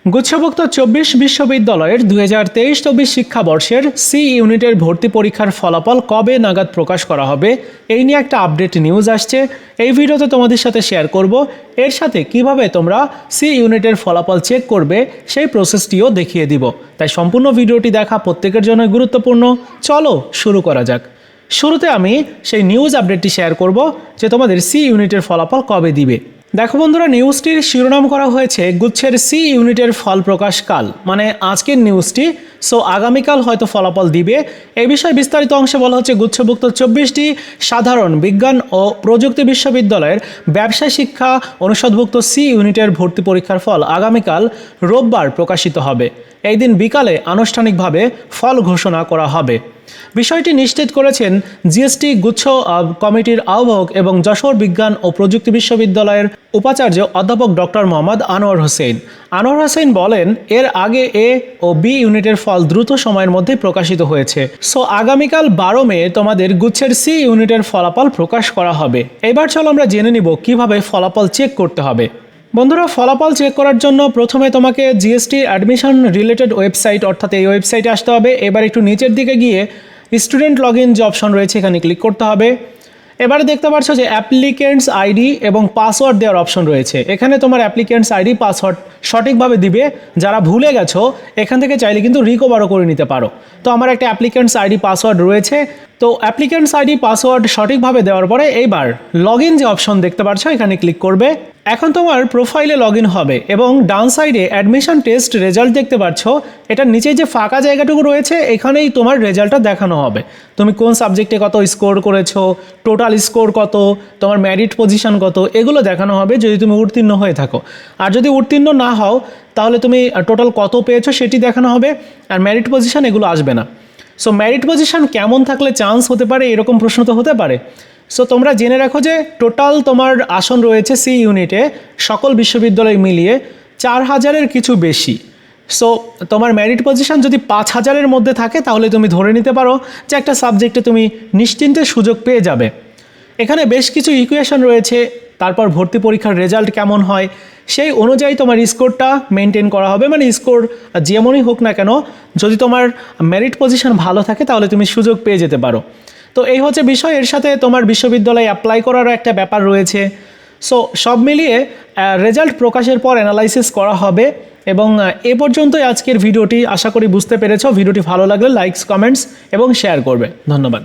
গুচ্ছভুক্ত ২৪ বিশ্ববিদ্যালয়ের ২০২৩-২৪ শিক্ষাবর্ষের সি ইউনিটের ভর্তি পরীক্ষার ফলাফল কবে নাগাদ প্রকাশ করা হবে এই নিয়ে একটা আপডেট নিউজ আসছে। এই ভিডিওতে তোমাদের সাথে শেয়ার করব, এর সাথে কিভাবে তোমরা সি ইউনিটের ফলাফল চেক করবে সেই প্রসেসটিও দেখিয়ে দিব। তাই সম্পূর্ণ ভিডিওটি দেখা প্রত্যেকের জন্য গুরুত্বপূর্ণ। চলো শুরু করা যাক। শুরুতে আমি সেই নিউজ আপডেটটি শেয়ার করব যে তোমাদের সি ইউনিটের ফলাফল কবে দিবে। দেখো বন্ধুরা, নিউজটির শিরোনাম করা হয়েছে গুচ্ছের সি ইউনিটের ফল প্রকাশ কাল, মানে আজকের নিউজটি। সো আগামীকাল হয়তো ফলাফল দিবে। এই বিষয়ে বিস্তারিত অংশে বলা হচ্ছে গুচ্ছভুক্ত ২৪টি সাধারণ বিজ্ঞান ও প্রযুক্তি বিশ্ববিদ্যালয়ের ব্যবসায় শিক্ষা অনুষদভুক্ত সি ইউনিটের ভর্তি পরীক্ষার ফল আগামীকাল রোববার প্রকাশিত হবে। এই দিন বিকালে আনুষ্ঠানিকভাবে ফল ঘোষণা করা হবে। বিষয়টি নিশ্চিত করেছেন জিএসটি গুচ্ছ কমিটির আহ্বায়ক এবং যশোর বিজ্ঞান ও প্রযুক্তি বিশ্ববিদ্যালয়ের উপাচার্য অধ্যাপক ডক্টর মোহাম্মদ আনোয়ার হোসেন। আনোয়ার হোসেন বলেন, এর আগে এ ও বি ইউনিটের ফল দ্রুত সময়ের মধ্যে প্রকাশিত হয়েছে। সো আগামীকাল ১২ মে তোমাদের গুচ্ছের সি ইউনিটের ফলাফল প্রকাশ করা হবে। এবার চলো আমরা জেনে নিব কিভাবে ফলাফল চেক করতে হবে। বন্ধুরা, ফলাফল চেক করার জন্য প্রথমে তোমাকে জিএসটি অ্যাডমিশন রিলেটেড ওয়েবসাইট অর্থাৎ এই ওয়েবসাইটে আসতে হবে। এবার একটু নিচের দিকে গিয়ে স্টুডেন্ট লগ ইন যে অপশন রয়েছে এখানে ক্লিক করতে হবে। এবারে দেখতে পাচ্ছ যে অ্যাপ্লিকেন্টস আইডি এবং পাসওয়ার্ড দেওয়ার অপশন রয়েছে। এখানে তোমার অ্যাপ্লিকেন্টস আইডি পাসওয়ার্ড সঠিকভাবে দিবে। যারা ভুলে গেছো এখান থেকে চাইলে কিন্তু রিকভারও করে নিতে পারো। তো আমার একটা অ্যাপ্লিকেন্টস আইডি পাসওয়ার্ড রয়েছে। তো অ্যাপ্লিকেন্টস আইডি পাসওয়ার্ড সঠিকভাবে দেওয়ার পরে এইবার লগ ইন যে অপশন দেখতে পাচ্ছ এখানে ক্লিক করবে। এখন তোমার প্রোফাইলে লগ ইন হবে এবং ডান সাইডে অ্যাডমিশন টেস্ট রেজাল্ট দেখতে পাচ্ছ। এটার নিচে যে ফাঁকা জায়গাটুকু রয়েছে এখানেই তোমার রেজাল্টটা দেখানো হবে। তুমি কোন সাবজেক্টে কত স্কোর করেছো, টোটাল স্কোর কত, তোমার মেরিট পজিশন কত, এগুলো দেখানো হবে যদি তুমি উত্তীর্ণ হয়ে থাকো। আর যদি উত্তীর্ণ না হও তাহলে তুমি টোটাল কত পেয়েছো সেটি দেখানো হবে, আর মেরিট পজিশন এগুলো আসবে না। সো মেরিট পজিশন কেমন থাকলে চান্স হতে পারে এরকম প্রশ্ন তো হতে পারে। সো তোমরা জেনে রাখো যে টোটাল তোমার আসন রয়েছে সি ইউনিটে সকল বিশ্ববিদ্যালয় মিলিয়ে ৪,০০০-এর কিছু বেশি। সো তোমার মেরিট পজিশন যদি ৫,০০০-এর মধ্যে থাকে তাহলে তুমি ধরে নিতে পারো যে একটা সাবজেক্টে তুমি নিশ্চিন্তে সুযোগ পেয়ে যাবে। এখানে বেশ কিছু ইকুয়েশন রয়েছে, তারপর ভর্তি পরীক্ষার রেজাল্ট কেমন হয় সেই অনুযায়ী তোমার স্কোরটা মেনটেন করা হবে। মানে স্কোর যেমনই হোক না কেন, যদি তোমার মেরিট পজিশন ভালো থাকে তাহলে তুমি সুযোগ পেয়ে যেতে পারো। তো এই হচ্ছে বিষয়। এর সাথে তোমার বিশ্ববিদ্যালয়ে অ্যাপ্লাই করারও একটা ব্যাপার রয়েছে। সো সব মিলিয়ে রেজাল্ট প্রকাশের পর অ্যানালাইসিস করা হবে। এবং এ পর্যন্তই আজকের ভিডিওটি। আশা করি বুঝতে পেরেছো। ভিডিওটি ভালো লাগলে লাইকস, কমেন্টস এবং শেয়ার করবে। ধন্যবাদ।